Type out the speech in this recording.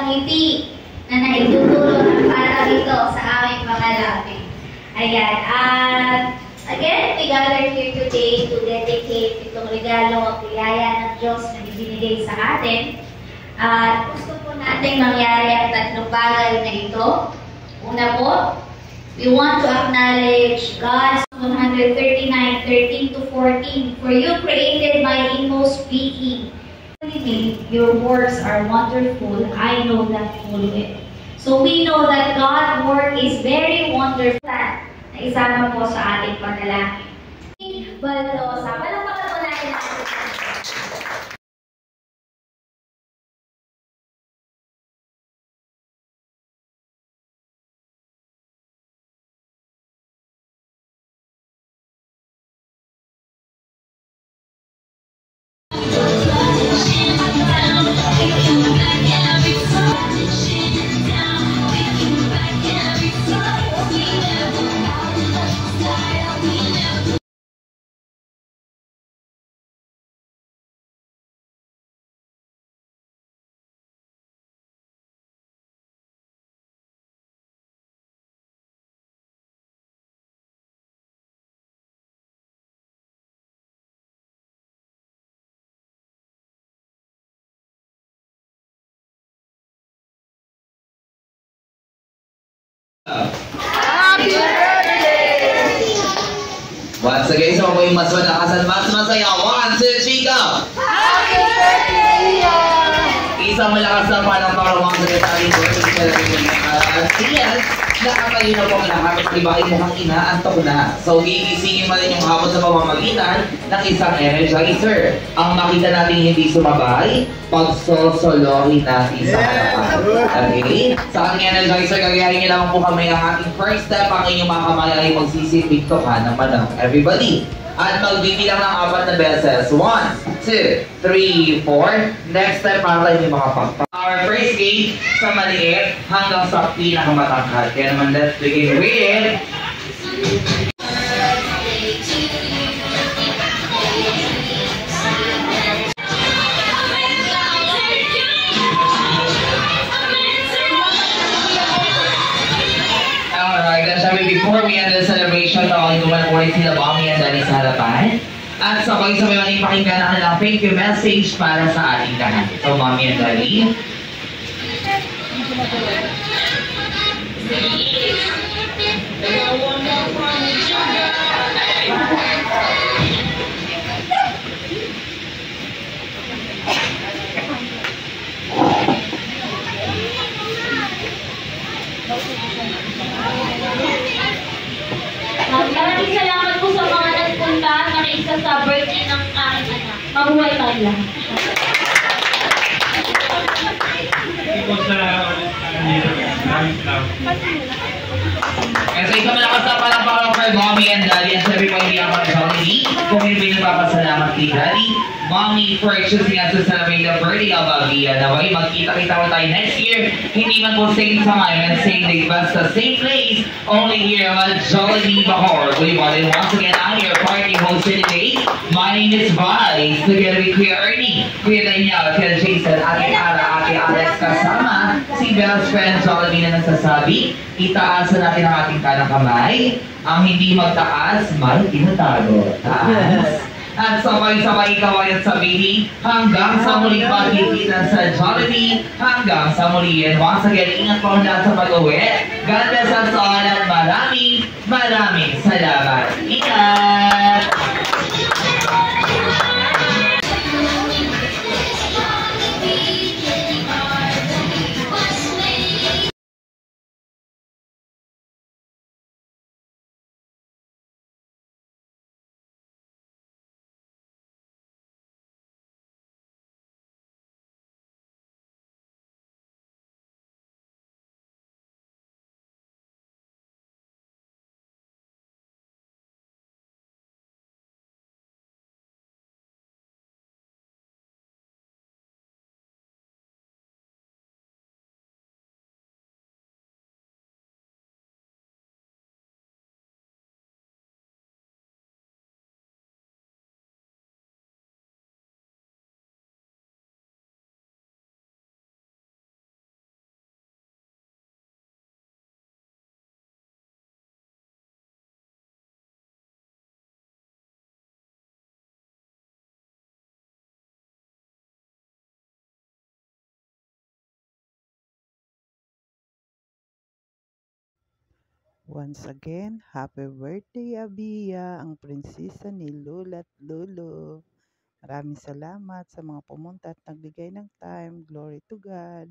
ngiti na naitutulong ng bata ito sa aming mga labi. Ayan. At again, we gather here today to dedicate itong regalo at biyaya ng Diyos na ibinigay sa atin. At gusto po natin mangyari ang tatlong bagay na ito. Una po, we want to acknowledge God's 139:13-14. For you created my inmost being. Your works are wonderful. I know that full well. So we know that God's work is very wonderful. Na isama po sa ating panalangin. Baldosa, palapatan po natin ang Happy birthday! Once again, so ako yung mas malakas at mas masaya. 1, 2, 3, go! Happy birthday! Isang malakas na palakpakan mga secretary birthday celebration. Yes, nakatayo na po ang lahat at iba ay mukhang inaantok na. So, gigisingin mo rin yung hapon sa pamamagitan ng isang energizer. Ang makita natin hindi sumabay, pagsosolohin natin sa harapan. Okay? Sa ating energizer, gagayahin niyo lang po kami ang ating first step. Ang inyong mga kamay ay magsisipig to ka naman ng everybody. At magbibilang ng 4 na beses. 1, 2, 3, 4. Next step para tayo may mga pakpak. Our first gate sa maliit hanggang sa pinakamatangkad. Kaya naman let's begin with... Before we end the celebration, tawagin ko muna ulit sila Mommy and Daddy sa harapan. At sabay-sabay natin pakinggan ang kanilang thank you message para sa ating lahat. So, Mommy and Daddy. Maraming salamat po sa mga nagpunta at nakiisa sa birthday ng aking anak. Mabuhay tayo lahat. Kasi ito malakas na palakpakan kay Mommy and Daddy. At sabi ko hindi ako nag-holiday. Kung hindi nagpapasalamat kay Daddy, Mommy, for choosing us to celebrate the birthday of Avia. Naway, magkita-kita ko tayo next year. Hindi man po same time and same day, basta same place. Only here at Jollibee Bacoor. We want it once again. I'm your party host today. My name is Vice. Together with Kuya Ernie, Kuya Daniel, Kuya Jason, Ate Ara, Ate Alex kasama. Si best friend Jollibee na nagsasabi, itaasan natin ang ating kanang kamay. Ang hindi magtaas, may tinatago. Taas. At sabay-sabay kawayan sabihin, hanggang sa muling pagkikitan sa Jollibee, hanggang sa muli. And once again, ingat po lahat sa pag-uwi. God bless us all at maraming salamat. Ingat! Once again, happy birthday, Abia, ang prinsesa ni Lola at Lolo. Maraming salamat sa mga pumunta at nagbigay ng time. Glory to God.